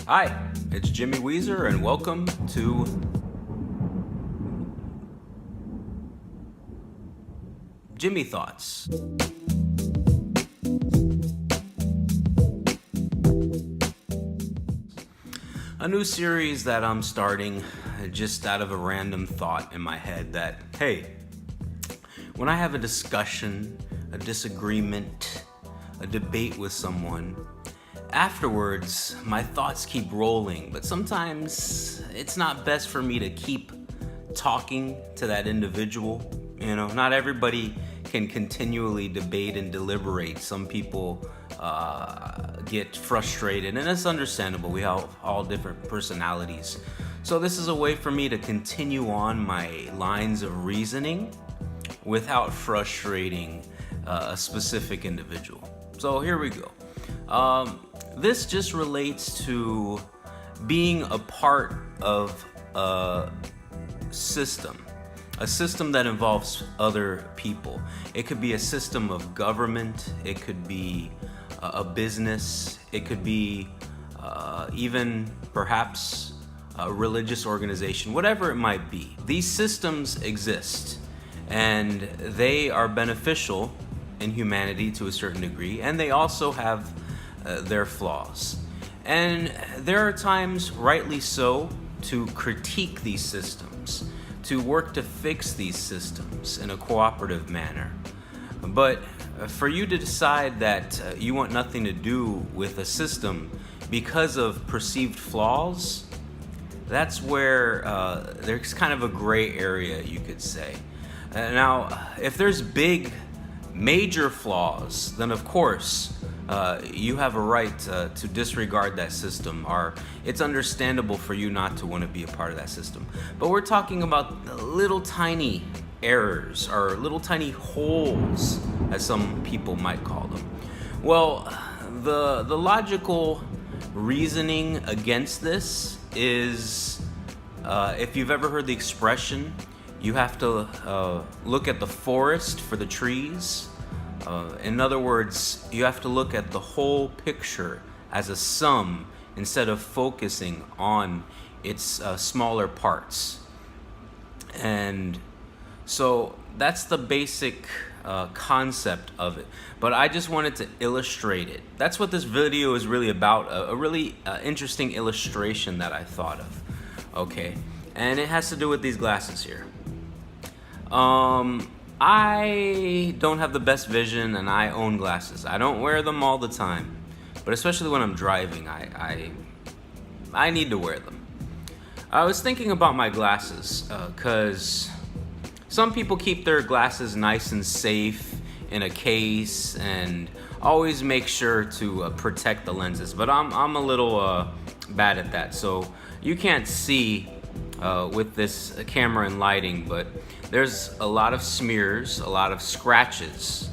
Hi, it's Jimmy Weezer, and welcome to jimiThoughts. A new series that I'm starting just out of a random thought in my head that, hey, when I have a discussion, a disagreement, a debate with someone, afterwards, my thoughts keep rolling, but sometimes it's not best for me to keep talking to that individual. You know, not everybody can continually debate and deliberate. Some people get frustrated, and it's understandable. We have all different personalities. So this is a way for me to continue on my lines of reasoning without frustrating a specific individual. So here we go. This just relates to being a part of a system that involves other people. It could be a system of government, it could be a business, it could be even perhaps a religious organization, whatever it might be. These systems exist and they are beneficial in humanity to a certain degree, and they also have their flaws. And there are times, rightly so, to critique these systems, to work to fix these systems in a cooperative manner. But for you to decide that you want nothing to do with a system because of perceived flaws, that's where there's kind of a gray area, you could say. Now, if there's big, major flaws, then of course you have a right to disregard that system, or it's understandable for you not to want to be a part of that system. But we're talking about the little tiny errors, or little tiny holes, as some people might call them. Well, the logical reasoning against this is, if you've ever heard the expression, you have to look at the forest for the trees. In other words, you have to look at the whole picture as a sum instead of focusing on its smaller parts. And so that's the basic concept of it. But I just wanted to illustrate it. That's what this video is really about, a really interesting illustration that I thought of. Okay, and it has to do with these glasses here. I don't have the best vision, and I own glasses. I don't wear them all the time, but especially when I'm driving, I need to wear them. I was thinking about my glasses, because some people keep their glasses nice and safe in a case and always make sure to protect the lenses, but I'm a little bad at that. So you can't see with this camera and lighting, but there's a lot of smears, a lot of scratches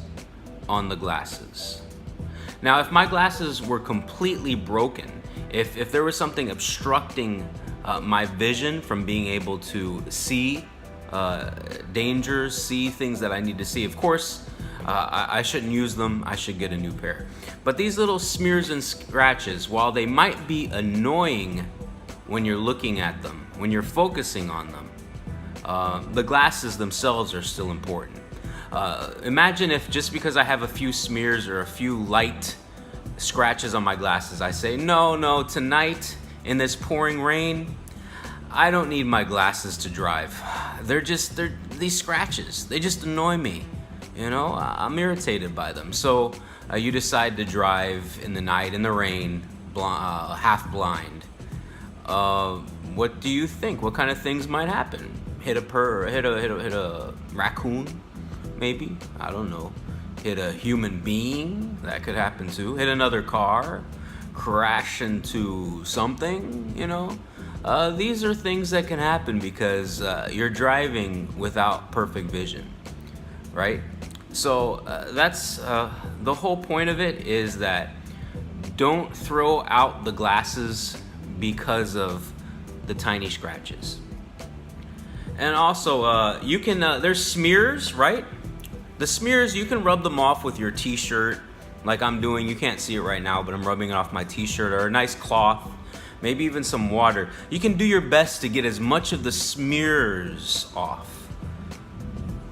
on the glasses. Now, if my glasses were completely broken, if there was something obstructing my vision from being able to see dangers, see things that I need to see, of course, I shouldn't use them. I should get a new pair. But these little smears and scratches, while they might be annoying when you're looking at them, when you're focusing on them, the glasses themselves are still important. Imagine if just because I have a few smears or a few light scratches on my glasses, I say, no, tonight in this pouring rain, I don't need my glasses to drive. They're these scratches. They just annoy me. You know, I'm irritated by them. So you decide to drive in the night in the rain, half blind. What do you think? What kind of things might happen? Hit a raccoon, maybe? I don't know. Hit a human being? That could happen too. Hit another car? Crash into something? You know? These are things that can happen because you're driving without perfect vision, right? So that's the whole point of it, is that don't throw out the glasses because of the tiny scratches. And also, you can, there's smears, right? The smears, you can rub them off with your t-shirt, like I'm doing. You can't see it right now, but I'm rubbing it off my t-shirt, or a nice cloth. maybe even some water. You can do your best to get as much of the smears off,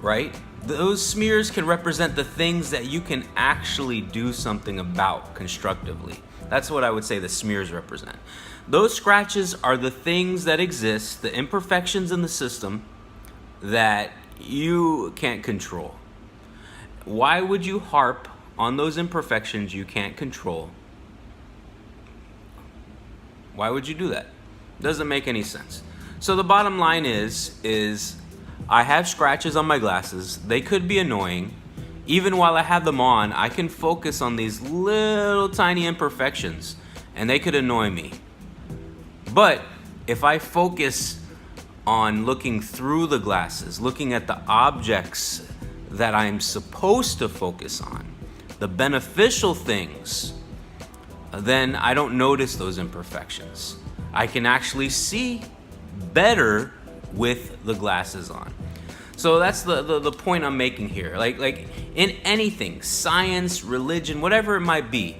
right? Those smears can represent the things that you can actually do something about constructively. That's what I would say the smears represent. Those scratches are the things that exist, the imperfections in the system that you can't control. Why would you harp on those imperfections you can't control? Why would you do that? Doesn't make any sense. So the bottom line is I have scratches on my glasses. They could be annoying. Even while I have them on, I can focus on these little tiny imperfections, and they could annoy me. But if I focus on looking through the glasses, looking at the objects that I'm supposed to focus on, the beneficial things, then I don't notice those imperfections. I can actually see better with the glasses on. So that's the point I'm making here. Like in anything, science, religion, whatever it might be,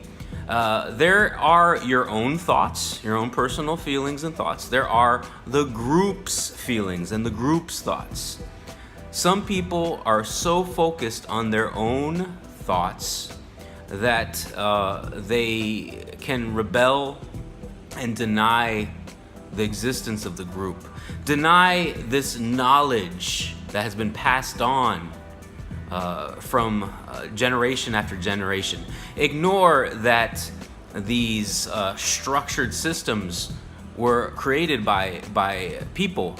there are your own thoughts, your own personal feelings and thoughts. There are the group's feelings and the group's thoughts. Some people are so focused on their own thoughts that they can rebel and deny the existence of the group, deny this knowledge that has been passed on from generation after generation. Ignore that these structured systems were created by people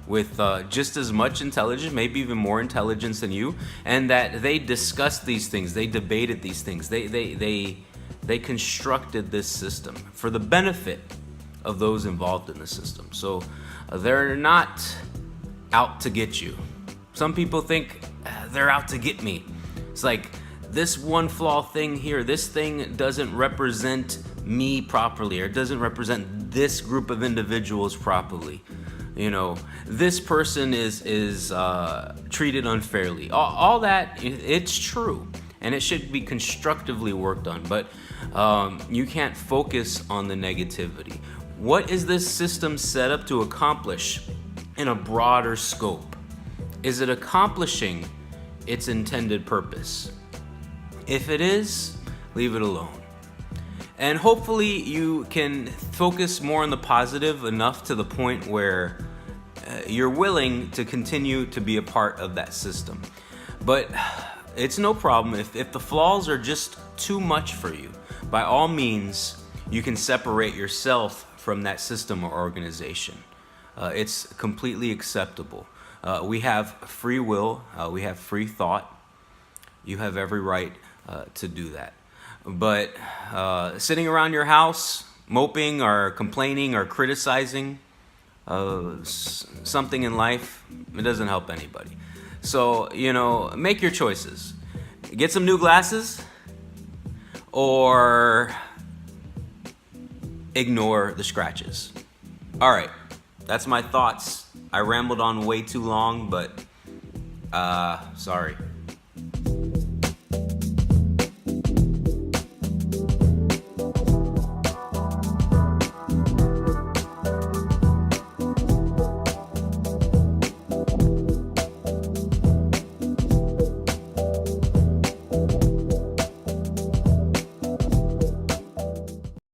with just as much intelligence, maybe even more intelligence than you, and that they discussed these things, they debated these things, they constructed this system for the benefit of those involved in the system. So they're not out to get you. Some people think they're out to get me. It's like this one flaw thing here, this thing doesn't represent me properly, or doesn't represent this group of individuals properly. You know, this person is treated unfairly. All that, it's true, and it should be constructively worked on, but you can't focus on the negativity. What is this system set up to accomplish in a broader scope? Is it accomplishing its intended purpose? If it is, leave it alone. And hopefully you can focus more on the positive enough to the point where you're willing to continue to be a part of that system. But it's no problem if the flaws are just too much for you. By all means, you can separate yourself from that system or organization. It's completely acceptable. We have free will, we have free thought. You have every right to do that. But sitting around your house, moping or complaining or criticizing something in life, it doesn't help anybody. So, make your choices. Get some new glasses, or ignore the scratches. All right, that's my thoughts. I rambled on way too long, but sorry.